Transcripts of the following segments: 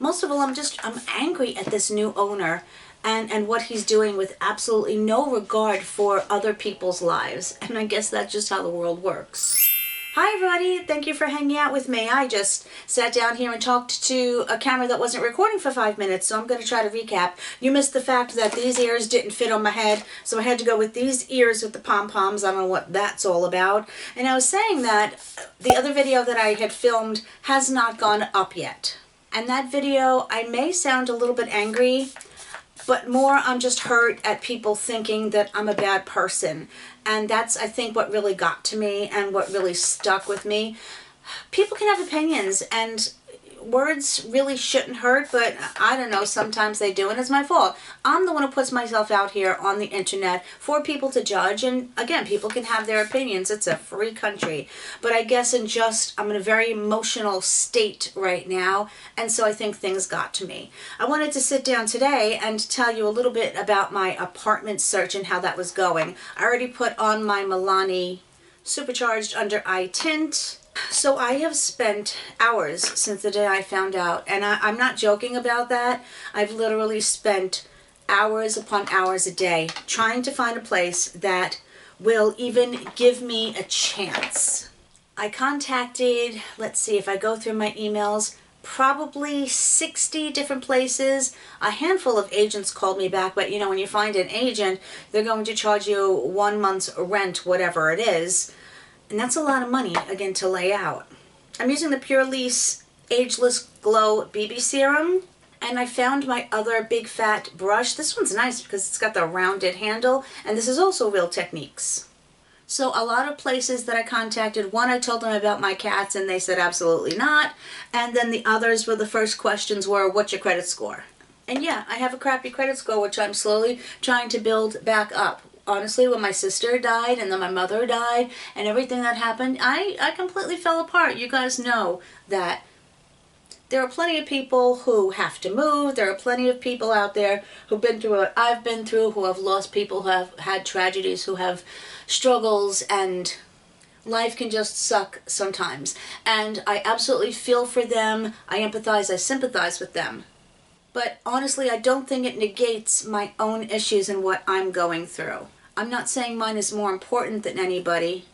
Most of all, I'm angry at this new owner and what he's doing with absolutely no regard for other people's lives. And I guess that's just how the world works. Hi everybody, thank you for hanging out with me. I just sat down here and talked to a camera that wasn't recording for 5 minutes, so I'm going to try to recap. You missed the fact that these ears didn't fit on my head, so I had to go with these ears with the pom-poms. I don't know what that's all about. And I was saying that the other video that I had filmed has not gone up yet. And that video, I may sound a little bit angry, but more I'm just hurt at people thinking that I'm a bad person. And that's, I think, what really got to me and what really stuck with me. People can have opinions, and words really shouldn't hurt, but I don't know, sometimes they do, and it's my fault. I'm the one who puts myself out here on the internet for people to judge, and again, people can have their opinions. It's a free country. But I guess I'm in a very emotional state right now, and so I think things got to me. I wanted to sit down today and tell you a little bit about my apartment search and how that was going. I already put on my Milani Supercharged Under Eye Tint. So I have spent hours since the day I found out, and I'm not joking about that. I've literally spent hours upon hours a day trying to find a place that will even give me a chance. I contacted, let's see if I go through my emails, probably 60 different places. A handful of agents called me back, but you know, when you find an agent, they're going to charge you 1 month's rent, whatever it is. And that's a lot of money, again, to lay out. I'm using the Pure Lease Ageless Glow BB Serum. And I found my other big fat brush. This one's nice because it's got the rounded handle. And this is also Real Techniques. So a lot of places that I contacted, one, I told them about my cats and they said absolutely not. And then the others were, the first questions were, what's your credit score? And yeah, I have a crappy credit score, which I'm slowly trying to build back up. Honestly, when my sister died and then my mother died and everything that happened, I completely fell apart. You guys know that there are plenty of people who have to move. There are plenty of people out there who've been through what I've been through, who have lost people, who have had tragedies, who have struggles, and life can just suck sometimes. And I absolutely feel for them. I empathize, I sympathize with them. But honestly, I don't think it negates my own issues and what I'm going through. I'm not saying mine is more important than anybody's.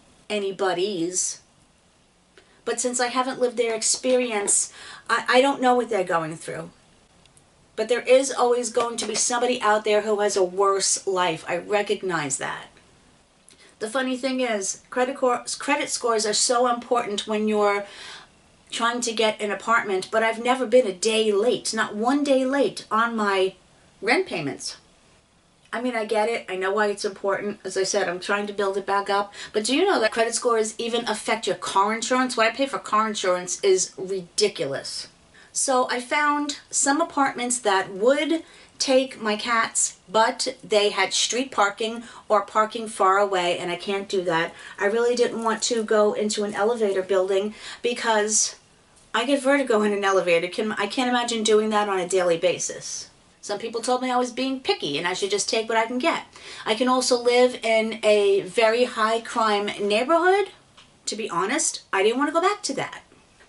But since I haven't lived their experience, I don't know what they're going through. But there is always going to be somebody out there who has a worse life. I recognize that. The funny thing is, credit scores are so important when you're trying to get an apartment, but I've never been a day late, not 1 day late on my rent payments. I mean, I get it. I know why it's important. As I said, I'm trying to build it back up. But do you know that credit scores even affect your car insurance? What I pay for car insurance is ridiculous. So I found some apartments that would take my cats, but they had street parking or parking far away, and I can't do that. I really didn't want to go into an elevator building because I get vertigo in an elevator. I can't imagine doing that on a daily basis. Some people told me I was being picky and I should just take what I can get. I can also live in a very high crime neighborhood. To be honest, I didn't want to go back to that.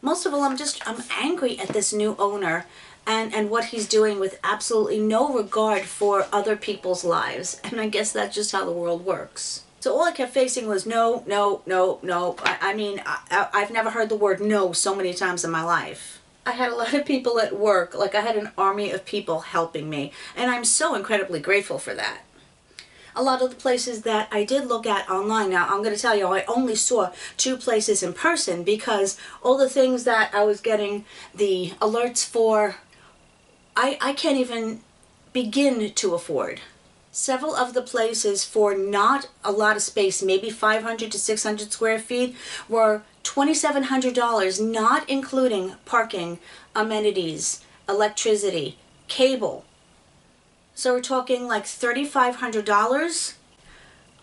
Most of all, I'm angry at this new owner and what he's doing with absolutely no regard for other people's lives. And I guess that's just how the world works. So all I kept facing was no, no, no, no. I mean, I've never heard the word no so many times in my life. I had a lot of people at work, like I had an army of people helping me, and I'm so incredibly grateful for that. A lot of the places that I did look at online, now I'm going to tell you, I only saw 2 places in person because all the things that I was getting the alerts for, I can't even begin to afford. Several of the places for not a lot of space, maybe 500 to 600 square feet, were $2,700, not including parking, amenities, electricity, cable. So we're talking like $3,500.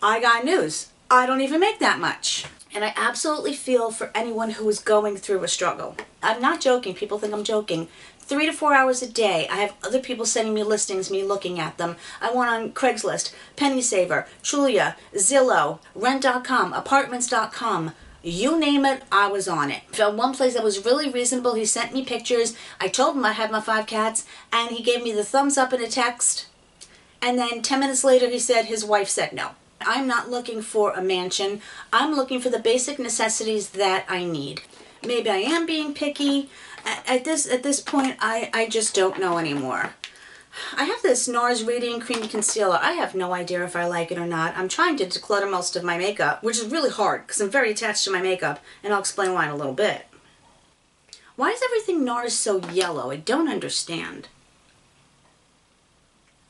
I got news. I don't even make that much. And I absolutely feel for anyone who is going through a struggle. I'm not joking. People think I'm joking. 3 to 4 hours a day. I have other people sending me listings, me looking at them. I went on Craigslist, Penny Saver, Trulia, Zillow, Rent.com, Apartments.com, You name it, I was on it. Found one place that was really reasonable. He sent me pictures. I told him I had my 5 cats, and he gave me the thumbs up in a text. And then 10 minutes later, he said his wife said no. I'm not looking for a mansion. I'm looking for the basic necessities that I need. Maybe I am being picky. At this point, I just don't know anymore. I have this NARS Radiant Cream Concealer. I have no idea if I like it or not. I'm trying to declutter most of my makeup, which is really hard because I'm very attached to my makeup, and I'll explain why in a little bit. Why is everything NARS so yellow? I don't understand.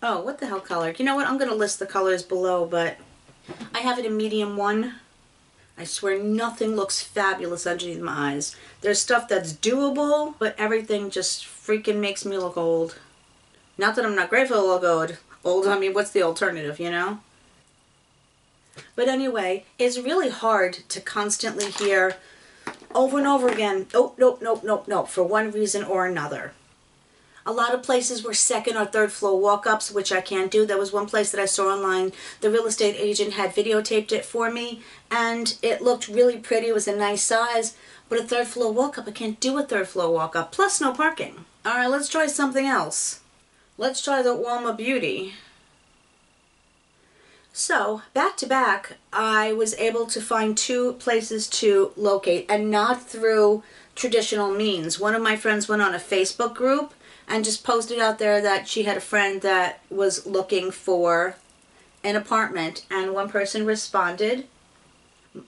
Oh, what the hell color? You know what? I'm going to list the colors below, but I have it in medium 1. I swear nothing looks fabulous underneath my eyes. There's stuff that's doable, but everything just freaking makes me look old. Not that I'm not grateful to look old. Old, I mean, what's the alternative, you know? But anyway, it's really hard to constantly hear over and over again, oh, nope, nope, nope, nope, for one reason or another. A lot of places were 2nd or 3rd floor walk-ups, which I can't do. There was one place that I saw online. The real estate agent had videotaped it for me, and it looked really pretty. It was a nice size, but a 3rd floor walk-up, I can't do a 3rd floor walk-up, plus no parking. All right, let's try something else. Let's try the Walma Beauty. So, back to back, I was able to find 2 places to locate, and not through traditional means. One of my friends went on a Facebook group and just posted out there that she had a friend that was looking for an apartment, and one person responded.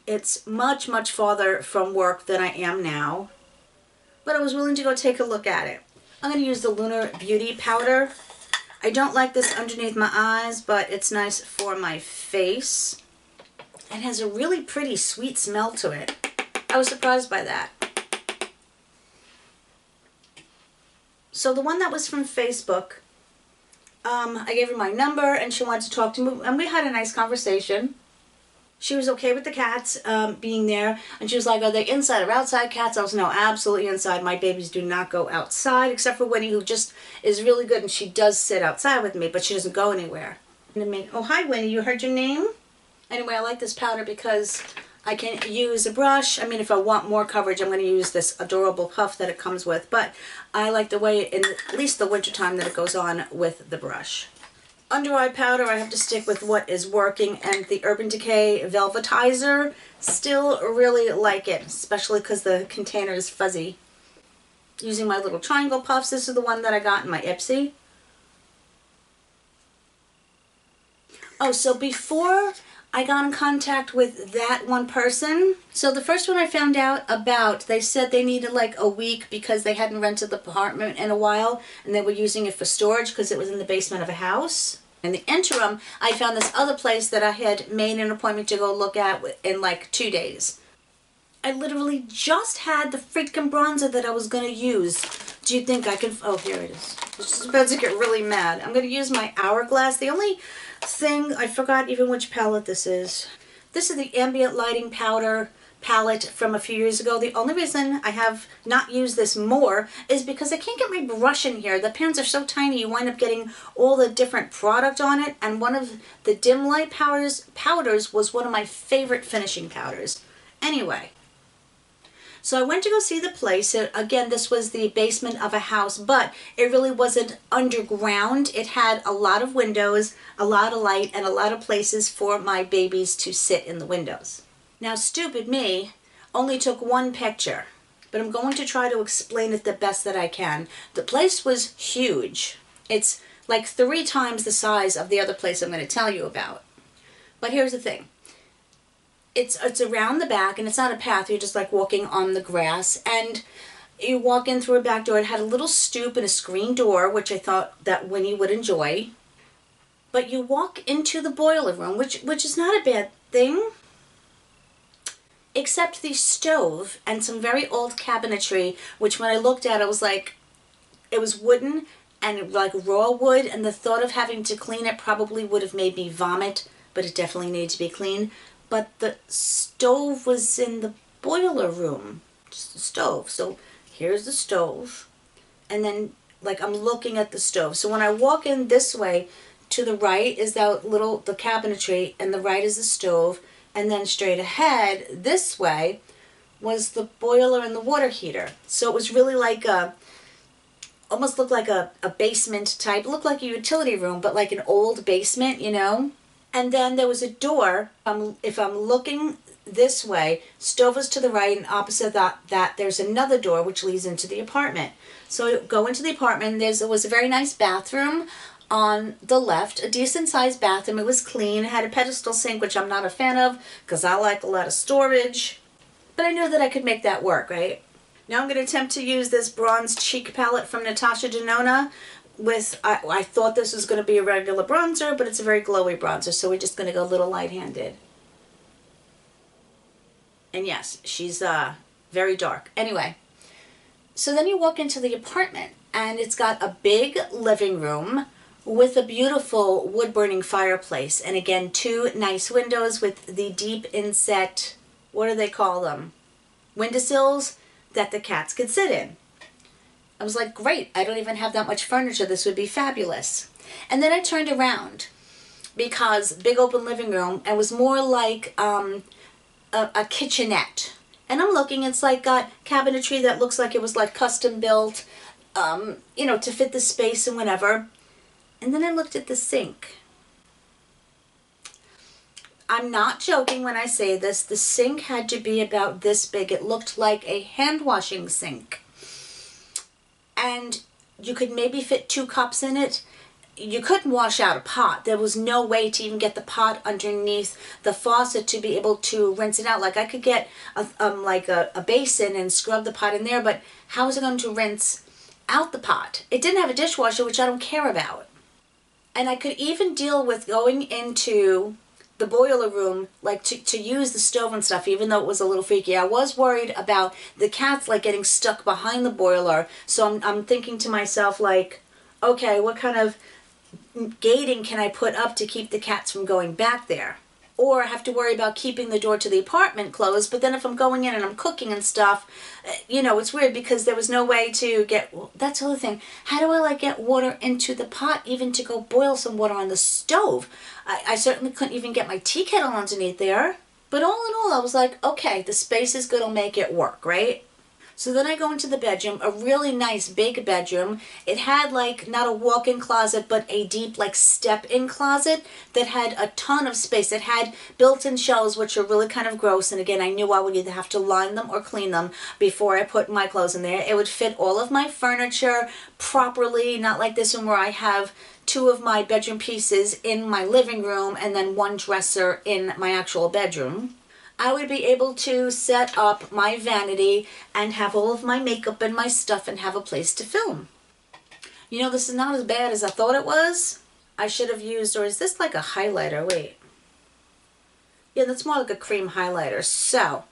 It's much, much farther from work than I am now, but I was willing to go take a look at it. I'm going to use the Lunar Beauty powder. I don't like this underneath my eyes, but it's nice for my face. It has a really pretty sweet smell to it. I was surprised by that. So the one that was from Facebook, I gave her my number and she wanted to talk to me, and we had a nice conversation. She was okay with the cats being there, and she was like, are they inside or outside cats? I was, no, absolutely inside. My babies do not go outside, except for Winnie, who just is really good, and she does sit outside with me, but she doesn't go anywhere. Oh, hi, Winnie, you heard your name? Anyway, I like this powder because I can use a brush. I mean, if I want more coverage, I'm going to use this adorable puff that it comes with, but I like the way, in at least the wintertime, that it goes on with the brush. Under eye powder, I have to stick with what is working, and the Urban Decay Velvetizer, still really like it, especially because the container is fuzzy. Using my little triangle puffs, this is the one that I got in my Ipsy. Oh, so before I got in contact with that one person, so the first one I found out about, they said they needed like a week because they hadn't rented the apartment in a while, and they were using it for storage because it was in the basement of a house. In the interim, I found this other place that I had made an appointment to go look at in like 2 days. I literally just had the freaking bronzer that I was going to use. Do you think I can... Oh, here it is. I'm just about to get really mad. I'm going to use my Hourglass. The only thing, I forgot even which palette this is. This is the Ambient Lighting Powder palette from a few years ago. The only reason I have not used this more is because I can't get my brush in here. The pans are so tiny, you wind up getting all the different product on it, and one of the dim light powders was one of my favorite finishing powders. Anyway, so I went to go see the place. Again, this was the basement of a house, but it really wasn't underground. It had a lot of windows, a lot of light, and a lot of places for my babies to sit in the windows. Now, stupid me only took one picture, but I'm going to try to explain it the best that I can. The place was huge. It's like 3 times the size of the other place I'm going to tell you about. But here's the thing. It's around the back, and it's not a path. You're just like walking on the grass, and you walk in through a back door. It had a little stoop and a screen door, which I thought that Winnie would enjoy. But you walk into the boiler room, which is not a bad thing, except the stove and some very old cabinetry, which when I looked at it was like, it was wooden and like raw wood, and the thought of having to clean it probably would have made me vomit, but it definitely needed to be cleaned. But the stove was in the boiler room, just the stove. So here's the stove, and then like I'm looking at the stove. So when I walk in this way, to the right is the cabinetry, and the right is the stove. And then straight ahead, this way, was the boiler and the water heater. So it was really like almost looked like a basement type. It looked like a utility room, but like an old basement, you know? And then there was a door. If I'm looking this way, stove is to the right, and opposite that there's another door which leads into the apartment. So go into the apartment. There was a very nice bathroom on the left, a decent sized bathroom. It was clean. It had a pedestal sink, which I'm not a fan of because I like a lot of storage. But I knew that I could make that work, right? Now I'm going to attempt to use this bronze cheek palette from Natasha Denona with, I thought this was going to be a regular bronzer, but it's a very glowy bronzer, so we're just going to go a little light-handed. And yes, she's very dark. Anyway, so then you walk into the apartment, and it's got a big living room with a beautiful wood-burning fireplace. And again, 2 nice windows with the deep inset, what do they call them? Windowsills that the cats could sit in. I was like, great, I don't even have that much furniture. This would be fabulous. And then I turned around because big open living room, and was more like a kitchenette. And I'm looking, it's like got cabinetry that looks like it was like custom built, you know, to fit the space and whatever. And then I looked at the sink. I'm not joking when I say this. The sink had to be about this big. It looked like a hand washing sink. And you could maybe fit 2 cups in it. You couldn't wash out a pot. There was no way to even get the pot underneath the faucet to be able to rinse it out. Like I could get a basin and scrub the pot in there, but how was I going to rinse out the pot? It didn't have a dishwasher, which I don't care about. And I could even deal with going into the boiler room, like to use the stove and stuff, even though it was a little freaky. I was worried about the cats like getting stuck behind the boiler. So I'm thinking to myself like, okay, what kind of gating can I put up to keep the cats from going back there? Or I have to worry about keeping the door to the apartment closed. But then if I'm going in and I'm cooking and stuff, you know, it's weird because there was no way to get, well, that's the other thing. How do I like get water into the pot even to go boil some water on the stove? I certainly couldn't even get my tea kettle underneath there. But all in all, I was like, okay, the space is good, I'll make it work, right? So then I go into the bedroom, a really nice big bedroom. It had like not a walk-in closet, but a deep like step-in closet that had a ton of space. It had built-in shelves, which are really kind of gross. And again, I knew I would either have to line them or clean them before I put my clothes in there. It would fit all of my furniture properly, not like this one where I have 2 of my bedroom pieces in my living room and then 1 dresser in my actual bedroom. I would be able to set up my vanity and have all of my makeup and my stuff and have a place to film. You know, this is not as bad as I thought it was. I should have used, or is this like a highlighter? Wait. Yeah, that's more like a cream highlighter. So,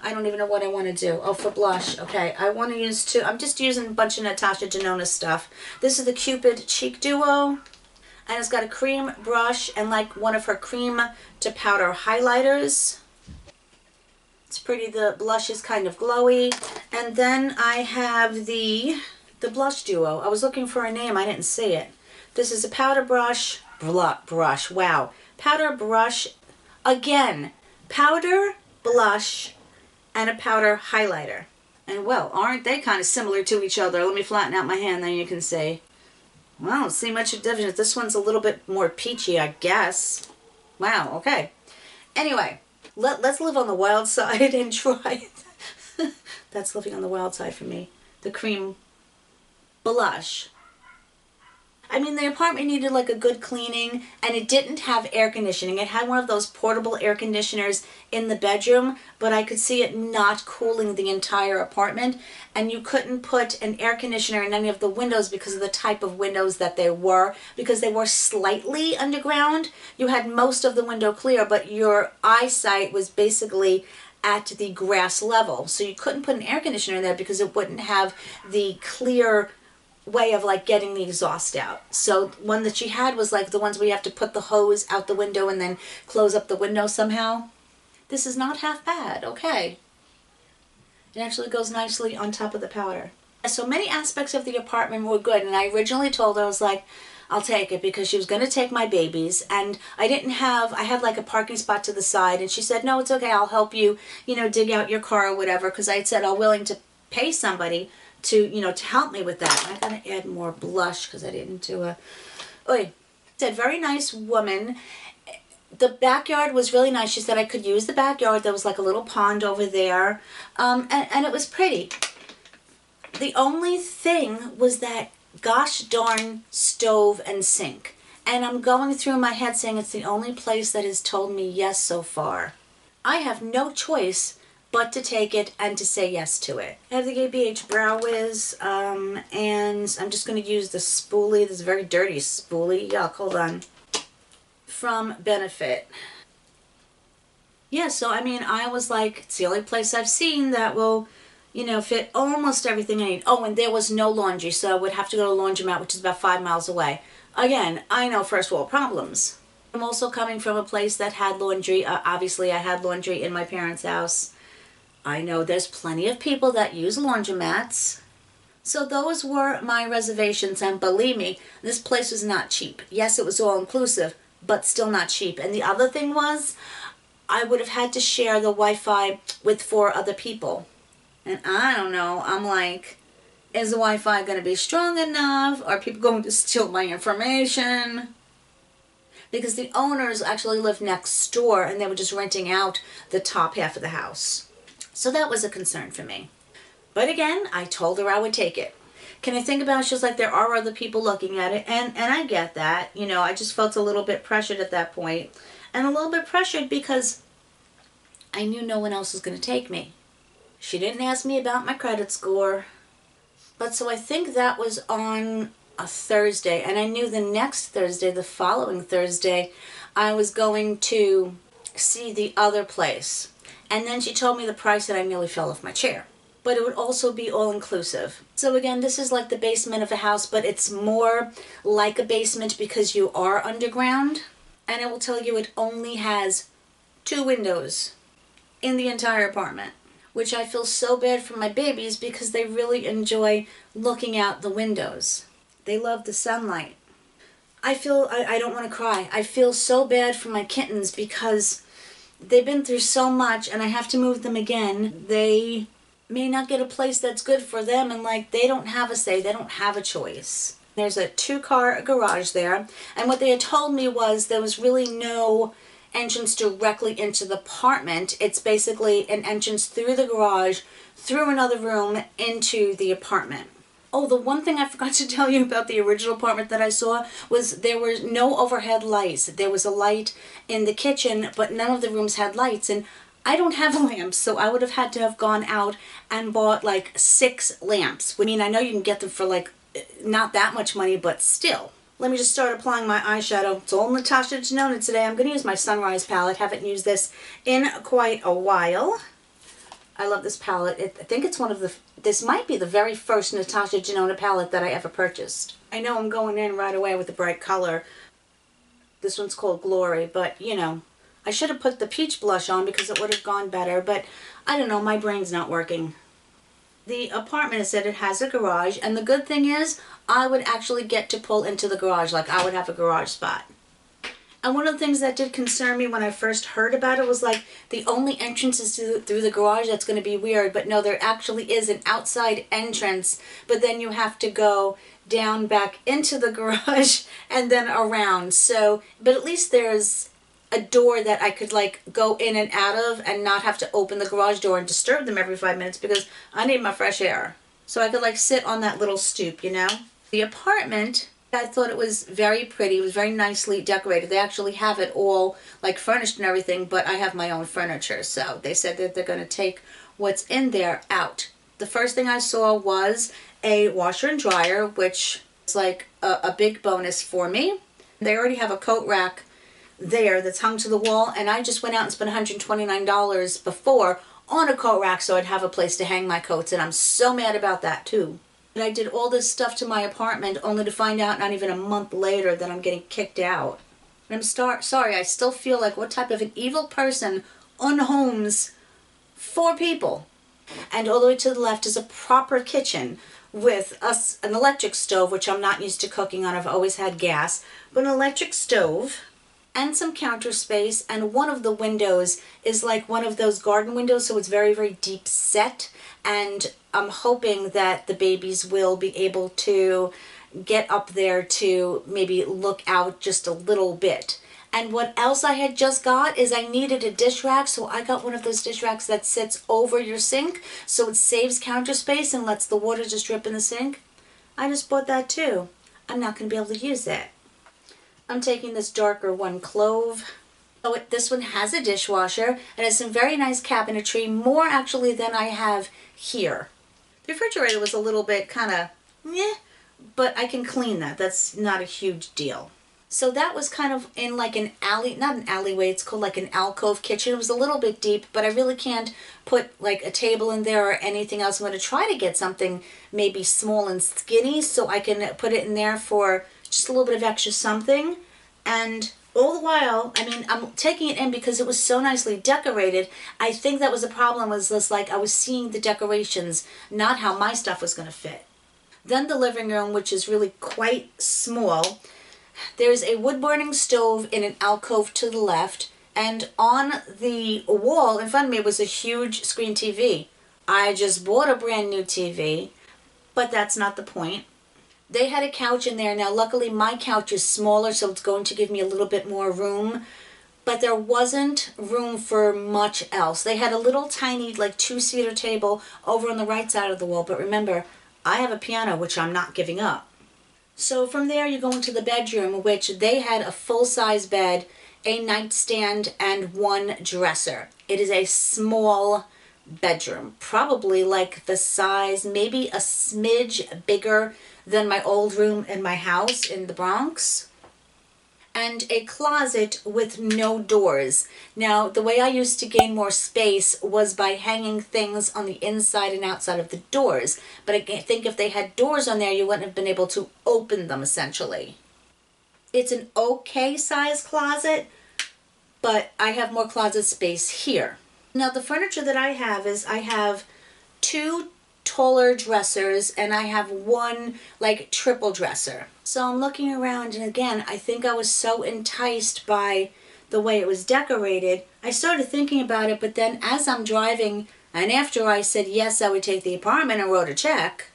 I don't even know what I want to do. Oh, for blush. Okay, I want to use I'm just using a bunch of Natasha Denona stuff. This is the Cupid Cheek Duo. And it's got a cream brush and like one of her cream to powder highlighters. It's pretty. The blush is kind of glowy. And then I have the blush duo. I was looking for a name. I didn't see it. This is a powder brush. Brush. Wow. Powder brush. Again, powder, blush, and a powder highlighter. And well, aren't they kind of similar to each other? Let me flatten out my hand, then you can see. Well, I don't see much difference. This one's a little bit more peachy, I guess. Wow, okay. Anyway, let's live on the wild side and try. That's living on the wild side for me. The cream blush. I mean, the apartment needed like a good cleaning, and it didn't have air conditioning. It had one of those portable air conditioners in the bedroom, but I could see it not cooling the entire apartment, and you couldn't put an air conditioner in any of the windows because of the type of windows that they were, because they were slightly underground. You had most of the window clear, but your eyesight was basically at the grass level, so you couldn't put an air conditioner in there because it wouldn't have the clear way of like getting the exhaust out. So one that she had was like the ones where you have to put the hose out the window and then close up the window somehow. This is not half bad. Okay. It actually goes nicely on top of the powder. So many aspects of the apartment were good, and I originally told her, I was like, I'll take it, because she was going to take my babies, and I had like a parking spot to the side, and she said, no, it's okay, I'll help you, dig out your car or whatever, because I had said I'm willing to pay somebody to, to help me with that. I gotta add more blush because I didn't do a, said, very nice woman. The backyard was really nice. She said I could use the backyard. There was like a little pond over there, and it was pretty. The only thing was that gosh darn stove and sink. And I'm going through my head saying it's the only place that has told me yes so far. I have no choice but to take it and to say yes to it. I have the ABH Brow Wiz, and I'm just going to use the spoolie, this very dirty spoolie. Yuck, hold on. From Benefit. Yeah, so I mean, I was like, it's the only place I've seen that will, fit almost everything I need. Oh, and there was no laundry, so I would have to go to a laundromat, which is about 5 miles away. Again, I know first world problems. I'm also coming from a place that had laundry. Obviously, I had laundry in my parents' house. I know there's plenty of people that use laundromats. So those were my reservations, and believe me, this place was not cheap. Yes, it was all inclusive, but still not cheap. And the other thing was, I would have had to share the Wi-Fi with 4 other people. And I don't know, I'm like, is the Wi-Fi going to be strong enough? Are people going to steal my information? Because the owners actually lived next door, and they were just renting out the top half of the house. So that was a concern for me. But again, I told her I would take it. Can I think about it? She was like, there are other people looking at it. And I get that. I just felt a little bit pressured at that point. And a little bit pressured because I knew no one else was going to take me. She didn't ask me about my credit score. But so I think that was on a Thursday. And I knew the next Thursday, the following Thursday, I was going to see the other place. And then she told me the price and I nearly fell off my chair. But it would also be all-inclusive. So again, this is like the basement of a house, but it's more like a basement because you are underground. And I will tell you, it only has 2 windows in the entire apartment, which I feel so bad for my babies because they really enjoy looking out the windows. They love the sunlight. I don't want to cry. I feel so bad for my kittens because they've been through so much and I have to move them again. They may not get a place that's good for them, and like, they don't have a say, they don't have a choice. There's a 2-car garage there, and what they had told me was there was really no entrance directly into the apartment. It's basically an entrance through the garage, through another room, into the apartment. Oh, the one thing I forgot to tell you about the original apartment that I saw was there were no overhead lights. There was a light in the kitchen, but none of the rooms had lights, and I don't have a lamp, so I would have had to have gone out and bought like 6 lamps. I mean, I know you can get them for like not that much money, but still. Let me just start applying my eyeshadow. It's all Natasha Denona today. I'm going to use my Sunrise palette. Haven't used this in quite a while. I love this palette. I think it's this might be the very first Natasha Denona palette that I ever purchased. I know I'm going in right away with a bright color. This one's called Glory, but I should have put the peach blush on because it would have gone better, but I don't know, my brain's not working. The apartment, I said, it has a garage, and the good thing is I would actually get to pull into the garage, like I would have a garage spot. And one of the things that did concern me when I first heard about it was like, the only entrance is through the garage. That's going to be weird, but no, there actually is an outside entrance, but then you have to go down back into the garage and then around. So, but at least there's a door that I could like go in and out of and not have to open the garage door and disturb them every 5 minutes because I need my fresh air. So I could like sit on that little stoop, The apartment, I thought it was very pretty. It was very nicely decorated. They actually have it all like furnished and everything, but I have my own furniture. So they said that they're going to take what's in there out. The first thing I saw was a washer and dryer, which is like a big bonus for me. They already have a coat rack there that's hung to the wall, and I just went out and spent $129 before on a coat rack so I'd have a place to hang my coats, and I'm so mad about that too. And I did all this stuff to my apartment only to find out not even a month later that I'm getting kicked out. And I'm sorry, I still feel like what type of an evil person unhomes 4 people. And all the way to the left is a proper kitchen with an electric stove, which I'm not used to cooking on. I've always had gas, but an electric stove and some counter space, and one of the windows is like one of those garden windows, so it's very, very deep set, and I'm hoping that the babies will be able to get up there to maybe look out just a little bit. And what else I had just got is I needed a dish rack, so I got one of those dish racks that sits over your sink, so it saves counter space and lets the water just drip in the sink. I just bought that too. I'm not going to be able to use that. I'm taking this darker one, Clove. So this one has a dishwasher and has some very nice cabinetry, more actually than I have here. The refrigerator was a little bit kind of meh, but I can clean that. That's not a huge deal. So that was kind of in like an alley, not an alleyway, it's called like an alcove kitchen. It was a little bit deep, but I really can't put like a table in there or anything else. I'm going to try to get something maybe small and skinny so I can put it in there for just a little bit of extra something. And all the while, I mean, I'm taking it in because it was so nicely decorated. I think that was the problem, was this, like, I was seeing the decorations, not how my stuff was going to fit. Then the living room, which is really quite small. There's a wood-burning stove in an alcove to the left, and on the wall in front of me was a huge screen TV. I just bought a brand new TV, but that's not the point. They had a couch in there. Now, luckily, my couch is smaller, so it's going to give me a little bit more room. But there wasn't room for much else. They had a little tiny, like, two-seater table over on the right side of the wall. But remember, I have a piano, which I'm not giving up. So from there, you go into the bedroom, which they had a full-size bed, a nightstand, and one dresser. It is a small bedroom, probably like the size, maybe a smidge bigger than my old room in my house in the Bronx, and a closet with no doors. Now, the way I used to gain more space was by hanging things on the inside and outside of the doors, but I think if they had doors on there, you wouldn't have been able to open them, essentially. It's an okay size closet, but I have more closet space here. Now, the furniture that I have is I have two taller dressers and I have one like triple dresser. So I'm looking around, and again, I think I was so enticed by the way it was decorated. I started thinking about it, but then as I'm driving, and after I said yes, I would take the apartment and wrote a check,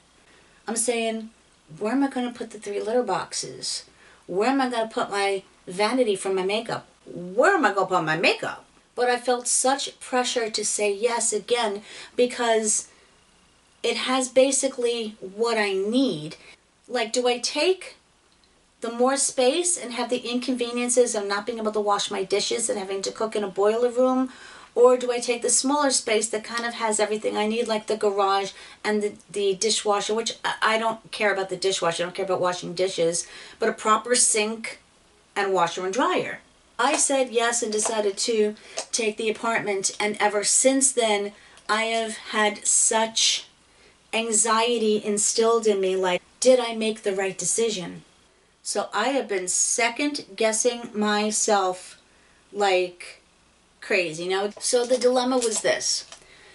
I'm saying, where am I going to put the 3 litter boxes? Where am I going to put my vanity for my makeup? Where am I going to put my makeup? But I felt such pressure to say yes again because it has basically what I need. Like, do I take the more space and have the inconveniences of not being able to wash my dishes and having to cook in a boiler room? Or do I take the smaller space that kind of has everything I need, like the garage and the dishwasher, which I don't care about the dishwasher, I don't care about washing dishes, but a proper sink and washer and dryer. I said yes and decided to take the apartment, and ever since then, I have had such anxiety instilled in me, like, did I make the right decision? So I have been second guessing myself like crazy. Now, so the dilemma was this.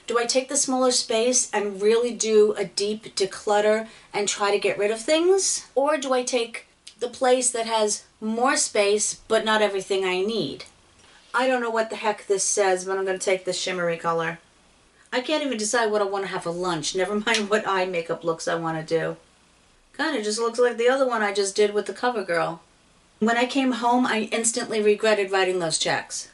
Do I take the smaller space and really do a deep declutter and try to get rid of things? Or do I take the place that has more space but not everything I need? I don't know what the heck this says, but I'm going to take this shimmery color. I can't even decide what I want to have for lunch, never mind what eye makeup looks I want to do. Kind of just looks like the other one I just did with the CoverGirl. When I came home, I instantly regretted writing those checks.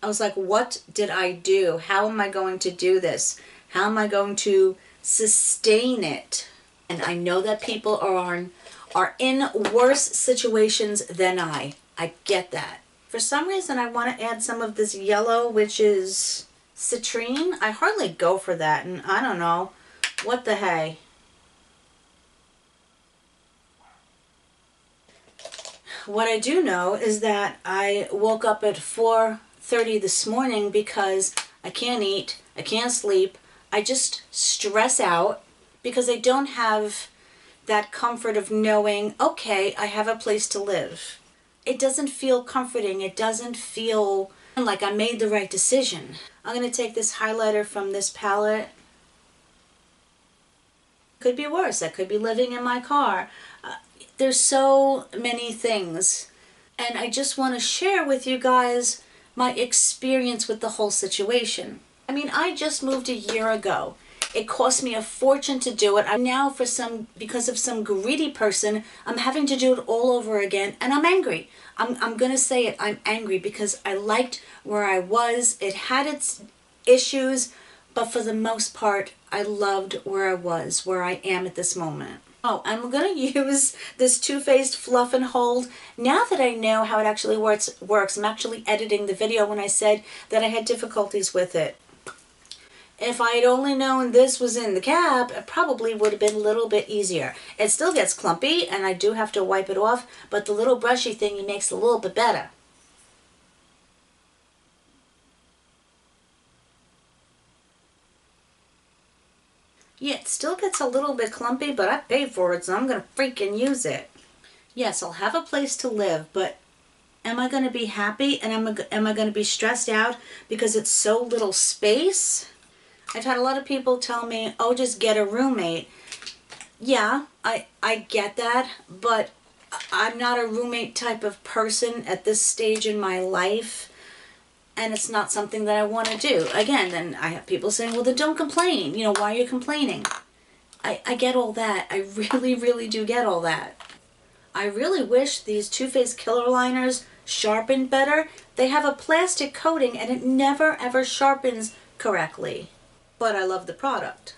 I was like, what did I do? How am I going to do this? How am I going to sustain it? And I know that people are in worse situations than I. I get that. For some reason, I want to add some of this yellow, which is citrine. I hardly go for that, and I don't know. What the hey? What I do know is that I woke up at 4:30 this morning because I can't eat, I can't sleep, I just stress out because I don't have that comfort of knowing, okay, I have a place to live. It doesn't feel comforting, it doesn't feel like I made the right decision. I'm going to take this highlighter from this palette. Could be worse. I could be living in my car. There's so many things. And I just want to share with you guys my experience with the whole situation. I mean, I just moved a year ago. It cost me a fortune to do it. I'm now, because of some greedy person, I'm having to do it all over again, and I'm angry. I'm gonna say it, I'm angry because I liked where I was. It had its issues, but for the most part, I loved where I was, where I am at this moment. Oh, I'm going to use this Too Faced Fluff and Hold. Now that I know how it actually works, I'm actually editing the video when I said that I had difficulties with it. If I had only known this was in the cap, it probably would have been a little bit easier. It still gets clumpy, and I do have to wipe it off, but the little brushy thingy makes it a little bit better. Yeah, it still gets a little bit clumpy, but I paid for it, so I'm going to freaking use it. Yes, I'll have a place to live, but am I going to be happy, and am I going to be stressed out because it's so little space? I've had a lot of people tell me, oh, just get a roommate. Yeah, I get that, but I'm not a roommate type of person at this stage in my life. And it's not something that I want to do. Again, then I have people saying, well, then don't complain. You know, why are you complaining? I get all that. I really, really do get all that. I really wish these Too Faced Killer Liners sharpened better. They have a plastic coating and it never ever sharpens correctly. But I love the product.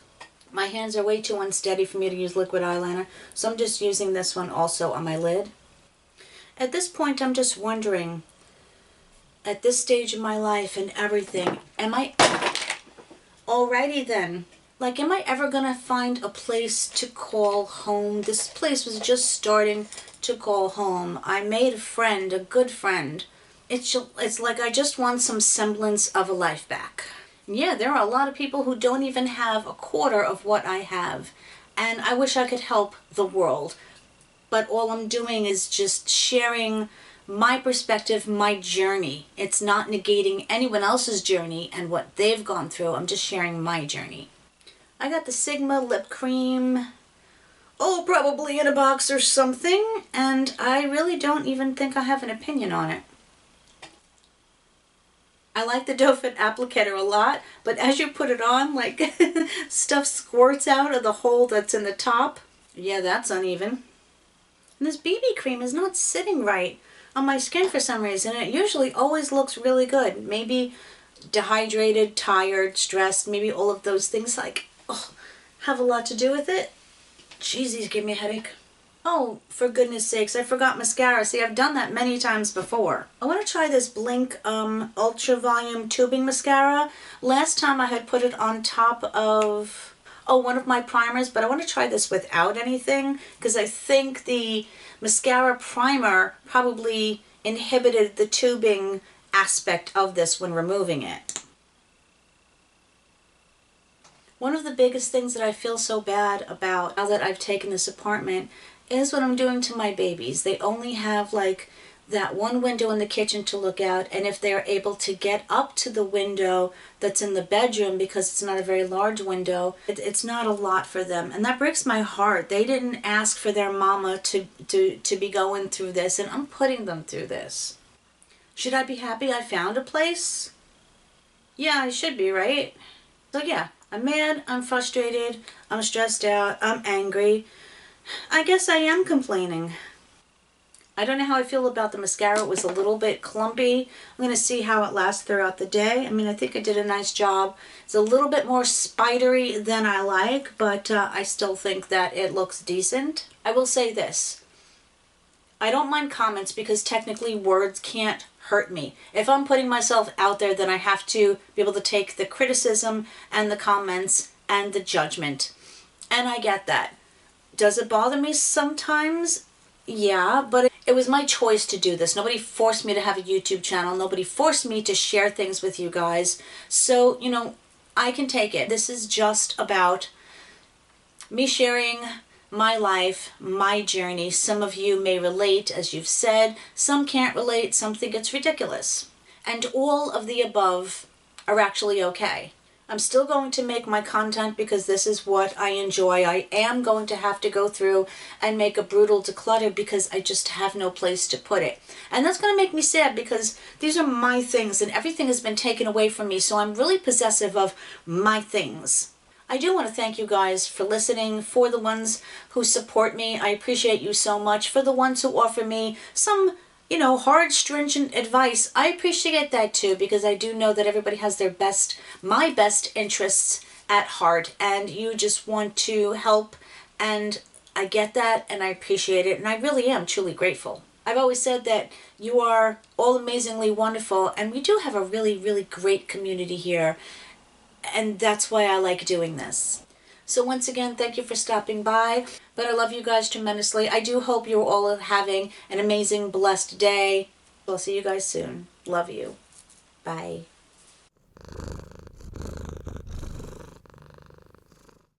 My hands are way too unsteady for me to use liquid eyeliner, so I'm just using this one also on my lid. At this point, I'm just wondering, at this stage of my life and everything, alrighty then, like, am I ever gonna find a place to call home? This place was just starting to call home. I made a friend, a good friend. It's like I just want some semblance of a life back. Yeah, there are a lot of people who don't even have a quarter of what I have, and I wish I could help the world. But all I'm doing is just sharing my perspective, my journey. It's not negating anyone else's journey and what they've gone through. I'm just sharing my journey. I got the Sigma lip cream, oh, probably in a box or something, and I really don't even think I have an opinion on it. I like the Doe Foot applicator a lot, but as you put it on, like, stuff squirts out of the hole that's in the top. Yeah, that's uneven. And this BB cream is not sitting right on my skin for some reason. It usually always looks really good. Maybe dehydrated, tired, stressed, maybe all of those things, like, oh, have a lot to do with it. Jeez, these give me a headache. Oh, for goodness sakes, I forgot mascara. See, I've done that many times before. I want to try this Blink Ultra Volume Tubing Mascara. Last time I had put it on top of, one of my primers, but I want to try this without anything, because I think the mascara primer probably inhibited the tubing aspect of this when removing it. One of the biggest things that I feel so bad about now that I've taken this apartment is what I'm doing to my babies. They only have like that one window in the kitchen to look out, and if they're able to get up to the window that's in the bedroom, because it's not a very large window, it's not a lot for them, and that breaks my heart. They didn't ask for their mama to be going through this, and I'm putting them through this. Should I be happy I found a place? Yeah, I should be, right? So yeah, I'm mad, I'm frustrated, I'm stressed out, I'm angry. I guess I am complaining. I don't know how I feel about the mascara. It was a little bit clumpy. I'm going to see how it lasts throughout the day. I mean, I think I did a nice job. It's a little bit more spidery than I like, but I still think that it looks decent. I will say this. I don't mind comments because technically words can't hurt me. If I'm putting myself out there, then I have to be able to take the criticism and the comments and the judgment. And I get that. Does it bother me sometimes? Yeah, but it was my choice to do this. Nobody forced me to have a YouTube channel. Nobody forced me to share things with you guys. So, you know, I can take it. This is just about me sharing my life, my journey. Some of you may relate, as you've said. Some can't relate. Some think it's ridiculous. And all of the above are actually okay. I'm still going to make my content because this is what I enjoy. I am going to have to go through and make a brutal declutter because I just have no place to put it. And that's going to make me sad because these are my things and everything has been taken away from me. So I'm really possessive of my things. I do want to thank you guys for listening. For the ones who support me, I appreciate you so much. For the ones who offer me some hard, stringent advice, I appreciate that too, because I do know that everybody has my best interests at heart, and you just want to help, and I get that, and I appreciate it, and I really am truly grateful. I've always said that you are all amazingly wonderful, and we do have a really, really great community here, and that's why I like doing this. So once again, thank you for stopping by. But I love you guys tremendously. I do hope you're all having an amazing, blessed day. I'll see you guys soon. Love you. Bye.